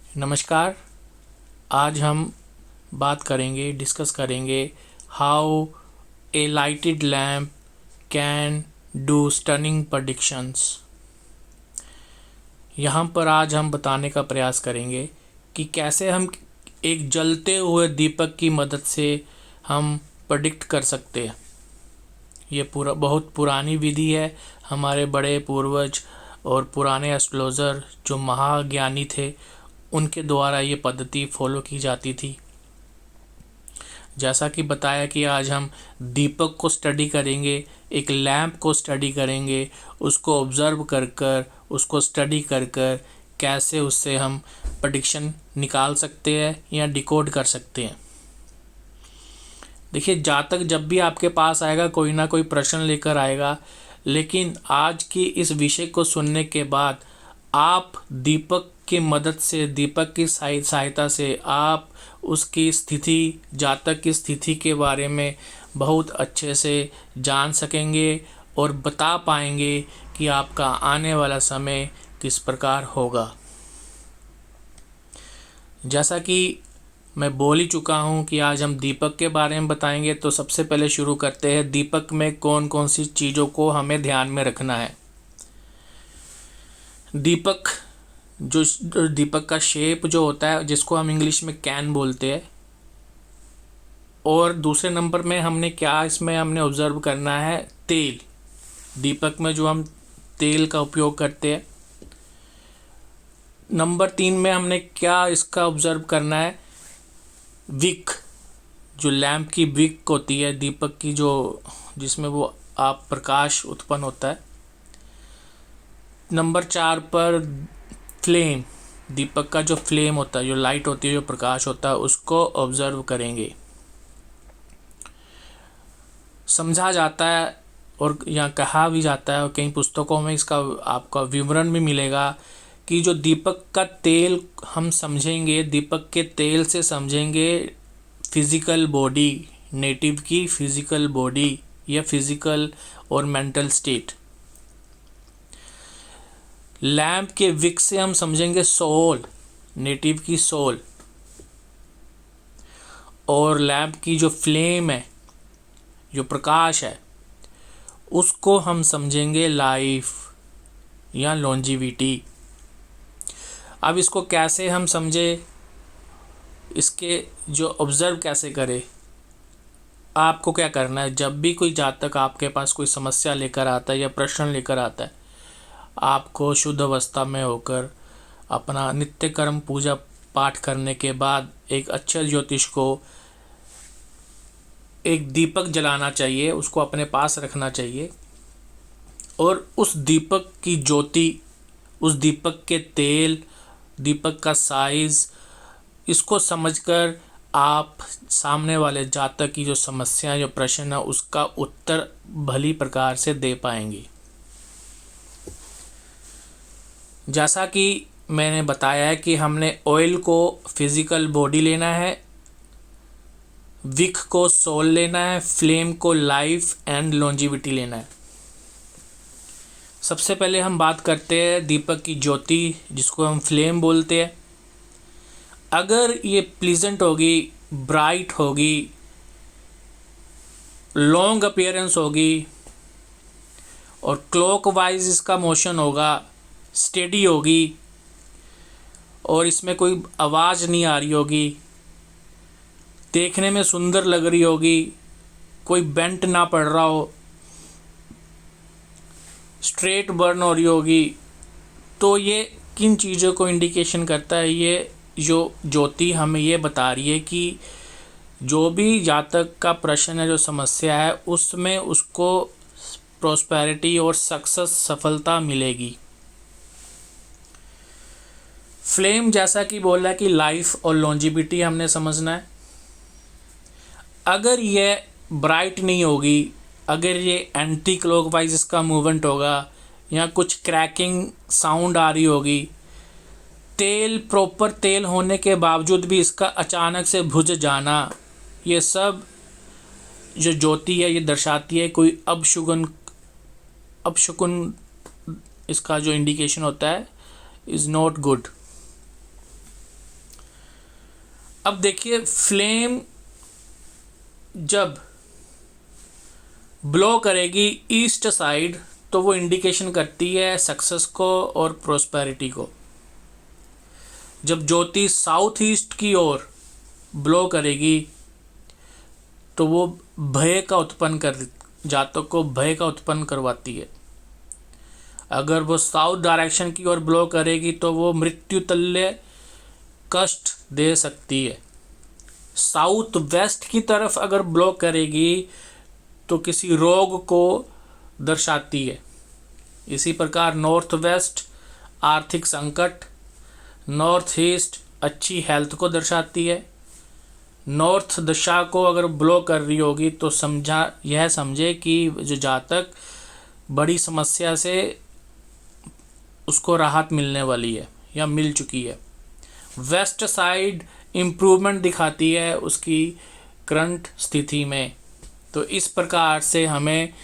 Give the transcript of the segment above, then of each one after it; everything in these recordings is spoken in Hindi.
नमस्कार। आज हम डिस्कस करेंगे how a lighted lamp can do stunning predictions. यहाँ पर आज हम बताने का प्रयास करेंगे कि कैसे हम एक जलते हुए दीपक की मदद से हम प्रेडिक्ट कर सकते हैं। ये बहुत पुरानी विधि है। हमारे बड़े पूर्वज और पुराने एस्ट्रोलॉजर जो महाज्ञानी थे, उनके द्वारा ये पद्धति फॉलो की जाती थी। जैसा कि बताया कि आज हम दीपक को स्टडी करेंगे, एक लैंप को स्टडी करेंगे, उसको ऑब्ज़र्व कर कर, उसको स्टडी कर कर कैसे उससे हम प्रेडिक्शन निकाल सकते हैं या डिकोड कर सकते हैं। देखिए, जातक जब भी आपके पास आएगा कोई ना कोई प्रश्न लेकर आएगा, लेकिन आज की इस विषय को सुनने के बाद आप दीपक की मदद से, दीपक की सहायता से आप उसकी स्थिति, जातक की स्थिति के बारे में बहुत अच्छे से जान सकेंगे और बता पाएंगे कि आपका आने वाला समय किस प्रकार होगा। जैसा कि मैं बोल ही चुका हूँ कि आज हम दीपक के बारे में बताएंगे, तो सबसे पहले शुरू करते हैं दीपक में कौन कौन सी चीज़ों को हमें ध्यान में रखना है। दीपक दीपक का शेप जो होता है, जिसको हम इंग्लिश में कैन बोलते हैं, और दूसरे नंबर में हमने ऑब्ज़र्व करना है तेल। दीपक में जो हम तेल का उपयोग करते हैं। नंबर 3 में हमने क्या इसका ऑब्ज़र्व करना है, विक, जो लैंप की विक होती है दीपक की, जो जिसमें वो आप प्रकाश उत्पन्न होता है। नंबर 4 पर फ्लेम, दीपक का जो फ्लेम होता है, जो लाइट होती है, जो प्रकाश होता है, उसको ऑब्ज़र्व करेंगे। समझा जाता है और यहाँ कहा भी जाता है, और कई पुस्तकों में इसका आपका विवरण भी मिलेगा कि जो दीपक का तेल हम समझेंगे, दीपक के तेल से समझेंगे फिज़िकल बॉडी, नेटिव की फिज़िकल बॉडी या फिज़िकल और मेंटल स्टेट। लैंप के विक से हम समझेंगे सोल, नेटिव की सोल। और लैंप की जो फ्लेम है, जो प्रकाश है, उसको हम समझेंगे लाइफ या लॉन्जिविटी। अब इसको कैसे हम समझे, इसके जो ऑब्ज़र्व कैसे करें। आपको क्या करना है, जब भी कोई जातक आपके पास कोई समस्या लेकर आता है या प्रश्न लेकर आता है, आपको शुद्ध अवस्था में होकर अपना नित्य कर्म पूजा पाठ करने के बाद एक अच्छे ज्योतिष को एक दीपक जलाना चाहिए, उसको अपने पास रखना चाहिए, और उस दीपक की ज्योति, उस दीपक के तेल, दीपक का साइज़, इसको समझकर आप सामने वाले जातक की जो समस्या, जो प्रश्न है, उसका उत्तर भली प्रकार से दे पाएंगे। जैसा कि मैंने बताया है कि हमने ऑयल को फिज़िकल बॉडी लेना है, विक को सोल लेना है, फ्लेम को लाइफ एंड लॉन्जिविटी लेना है। सबसे पहले हम बात करते हैं दीपक की ज्योति, जिसको हम फ्लेम बोलते हैं। अगर ये प्लीजेंट होगी, ब्राइट होगी, लॉन्ग अपीयरेंस होगी, और क्लॉकवाइज इसका मोशन होगा, स्टेडी होगी, और इसमें कोई आवाज़ नहीं आ रही होगी, देखने में सुंदर लग रही होगी, कोई बेंट ना पड़ रहा हो, स्ट्रेट बर्न हो रही होगी, तो ये किन चीज़ों को इंडिकेशन करता है। ये जो ज्योति हमें ये बता रही है कि जो भी जातक का प्रश्न है, जो समस्या है, उसमें उसको प्रॉस्पेरिटी और सक्सेस, सफलता मिलेगी। फ्लेम, जैसा कि बोला कि लाइफ और लॉन्जिविटी हमने समझना है। अगर ये ब्राइट नहीं होगी, अगर ये एंटी क्लॉकवाइज इसका मूवमेंट होगा, या कुछ क्रैकिंग साउंड आ रही होगी, तेल प्रॉपर तेल होने के बावजूद भी इसका अचानक से बुझ जाना, ये सब जो ज्योति है ये दर्शाती है कोई अपशकुन इसका जो इंडिकेशन होता है, इज़ नॉट गुड। अब देखिए, फ्लेम जब ब्लो करेगी ईस्ट साइड तो वो इंडिकेशन करती है सक्सेस को और प्रोस्पेरिटी को। जब ज्योति साउथ ईस्ट की ओर ब्लो करेगी तो वो भय का उत्पन्न कर जातक को भय का उत्पन्न करवाती है। अगर वो साउथ डायरेक्शन की ओर ब्लो करेगी तो वो मृत्यु तुल्य कष्ट दे सकती है। साउथ वेस्ट की तरफ अगर ब्लो करेगी तो किसी रोग को दर्शाती है। इसी प्रकार नॉर्थ वेस्ट आर्थिक संकट, नॉर्थ ईस्ट अच्छी हेल्थ को दर्शाती है। नॉर्थ दिशा को अगर ब्लो कर रही होगी तो यह समझे कि जो जातक बड़ी समस्या से उसको राहत मिलने वाली है या मिल चुकी है। वेस्ट साइड इम्प्रूवमेंट दिखाती है उसकी करंट स्थिति में। तो इस प्रकार से हमें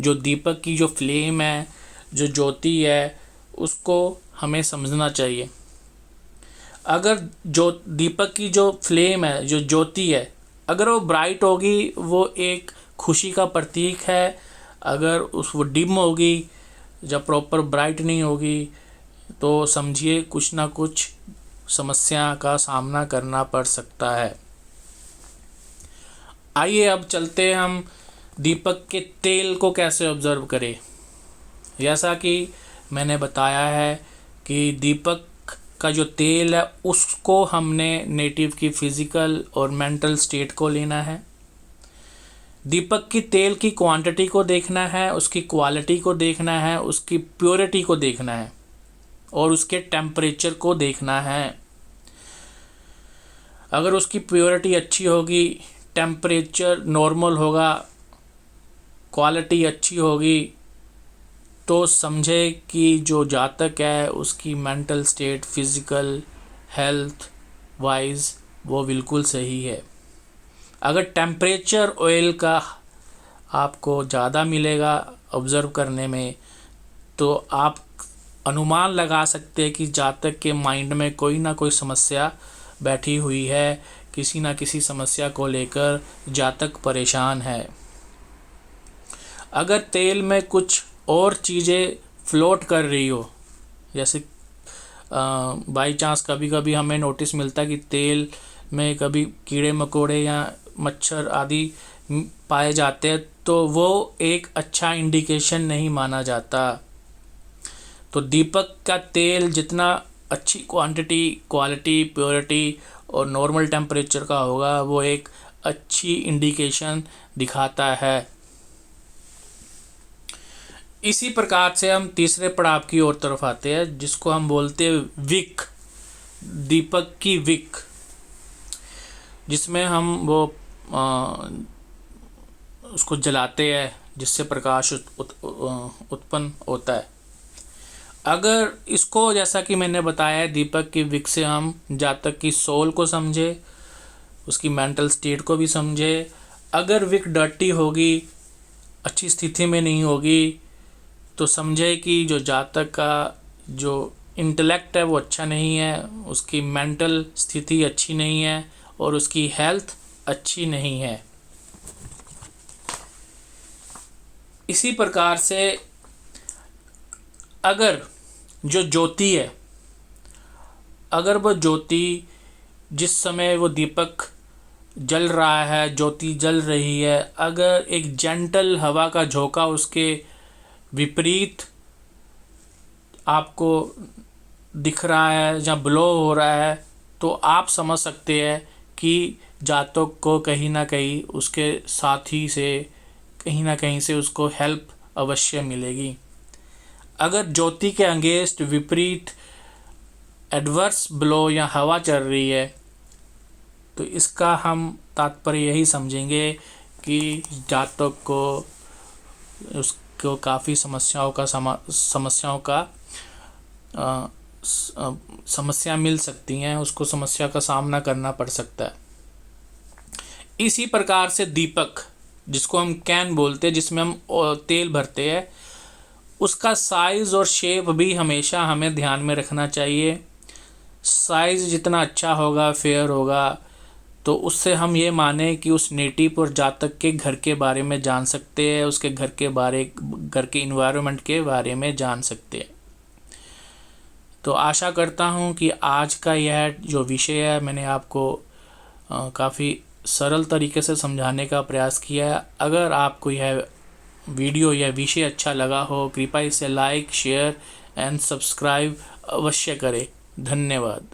जो दीपक की जो फ्लेम है, जो ज्योति है, उसको हमें समझना चाहिए। अगर जो दीपक की जो फ्लेम है, जो ज्योति है, अगर वो ब्राइट होगी वो एक खुशी का प्रतीक है। अगर वो डिम होगी, जब प्रॉपर ब्राइट नहीं होगी, तो समझिए कुछ ना कुछ समस्या का सामना करना पड़ सकता है। आइए अब चलते हैं हम दीपक के तेल को कैसे ऑब्जर्व करें। जैसा कि मैंने बताया है कि दीपक का जो तेल है उसको हमने नेटिव की फिजिकल और मेंटल स्टेट को लेना है। दीपक की तेल की क्वांटिटी को देखना है, उसकी क्वालिटी को देखना है, उसकी प्योरिटी को देखना है और उसके टेम्परेचर को देखना है। अगर उसकी प्योरिटी अच्छी होगी, टेम्परेचर नॉर्मल होगा, क्वालिटी अच्छी होगी, तो समझे कि जो जातक है उसकी mental state, physical health wise वो बिल्कुल सही है। अगर टेम्परेचर ऑयल का आपको ज़्यादा मिलेगा ऑब्ज़र्व करने में, तो आप अनुमान लगा सकते हैं कि जातक के माइंड में कोई ना कोई समस्या बैठी हुई है, किसी ना किसी समस्या को लेकर जातक परेशान है। अगर तेल में कुछ और चीज़ें फ्लोट कर रही हो, जैसे बाई चांस कभी कभी हमें नोटिस मिलता है कि तेल में कभी कीड़े मकोड़े या मच्छर आदि पाए जाते हैं, तो वो एक अच्छा इंडिकेशन नहीं माना जाता। तो दीपक का तेल जितना अच्छी क्वांटिटी, क्वालिटी, प्योरिटी और नॉर्मल टेम्परेचर का होगा वो एक अच्छी इंडिकेशन दिखाता है। इसी प्रकार से हम तीसरे पड़ाव की ओर तरफ आते हैं, जिसको हम बोलते हैं विक, दीपक की विक, जिसमें हम वो उसको जलाते हैं जिससे प्रकाश उत्पन्न होता है। अगर इसको, जैसा कि मैंने बताया है, दीपक की विक से हम जातक की सोल को समझे, उसकी मेंटल स्टेट को भी समझे। अगर विक डर्टी होगी, अच्छी स्थिति में नहीं होगी, तो समझे कि जो जातक का जो इंटेलेक्ट है वो अच्छा नहीं है, उसकी मेंटल स्थिति अच्छी नहीं है और उसकी हेल्थ अच्छी नहीं है। इसी प्रकार से अगर जो ज्योति है, अगर वो ज्योति जिस समय वो दीपक जल रहा है, ज्योति जल रही है, अगर एक जेंटल हवा का झोंका उसके विपरीत आपको दिख रहा है या ब्लो हो रहा है, तो आप समझ सकते हैं कि जातक को कहीं ना कहीं उसके साथी से कहीं ना कहीं से उसको हेल्प अवश्य मिलेगी। अगर ज्योति के अगेंस्ट विपरीत एडवर्स ब्लो या हवा चल रही है, तो इसका हम तात्पर्य यही समझेंगे कि जातक को उसको काफ़ी समस्या मिल सकती हैं, उसको समस्या का सामना करना पड़ सकता है। इसी प्रकार से दीपक, जिसको हम कैन बोलते हैं, जिसमें हम तेल भरते हैं, उसका साइज़ और शेप भी हमेशा हमें ध्यान में रखना चाहिए। साइज़ जितना अच्छा होगा, फेयर होगा, तो उससे हम ये माने कि उस नेटिव और जातक के घर के बारे में जान सकते हैं, उसके घर के इन्वायरमेंट के बारे में जान सकते हैं। तो आशा करता हूँ कि आज का यह जो विषय है मैंने आपको काफ़ी सरल तरीके से समझाने का प्रयास किया है। अगर आपको यह वीडियो या विषय अच्छा लगा हो, कृपया इसे लाइक, शेयर एंड सब्सक्राइब अवश्य करें। धन्यवाद।